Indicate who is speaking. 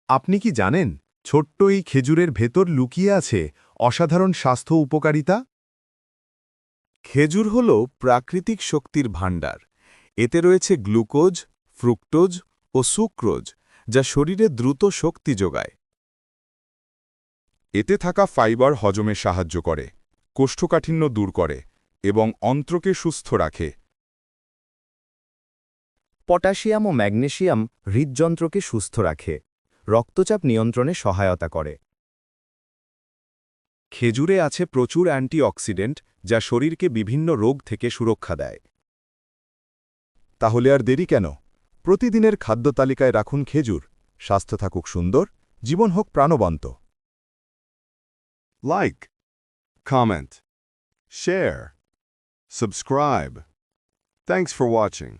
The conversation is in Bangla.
Speaker 1: আপনি কি জানেন ছোট্ট এই খেজুরের ভেতর লুকিয়ে আছে অসাধারণ স্বাস্থ্য উপকারিতা?
Speaker 2: খেজুর হল প্রাকৃতিক শক্তির ভাণ্ডার। এতে রয়েছে গ্লুকোজ, ফ্রুক্টোজ ও সুক্রোজ, যা শরীরে দ্রুত শক্তি যোগায়।
Speaker 3: এতে থাকা ফাইবার হজমে সাহায্য করে, কোষ্ঠকাঠিন্য দূর করে এবং অন্ত্রকে সুস্থ রাখে।
Speaker 1: পটাশিয়াম ও ম্যাগনেসিয়াম হৃদযন্ত্রকে সুস্থ রাখে, রক্তচাপ নিয়ন্ত্রণে সহায়তা করে। খেজুরে আছে প্রচুর অ্যান্টিঅক্সিডেন্ট, যা শরীরকে বিভিন্ন রোগ থেকে সুরক্ষা দেয়।
Speaker 3: তাহলে আর দেরি কেন? প্রতিদিনের খাদ্য তালিকায় রাখুন খেজুর। স্বাস্থ্য থাকুক সুন্দর, জীবন হোক প্রাণবন্ত।
Speaker 4: Like, comment, share, subscribe. Thanks for watching.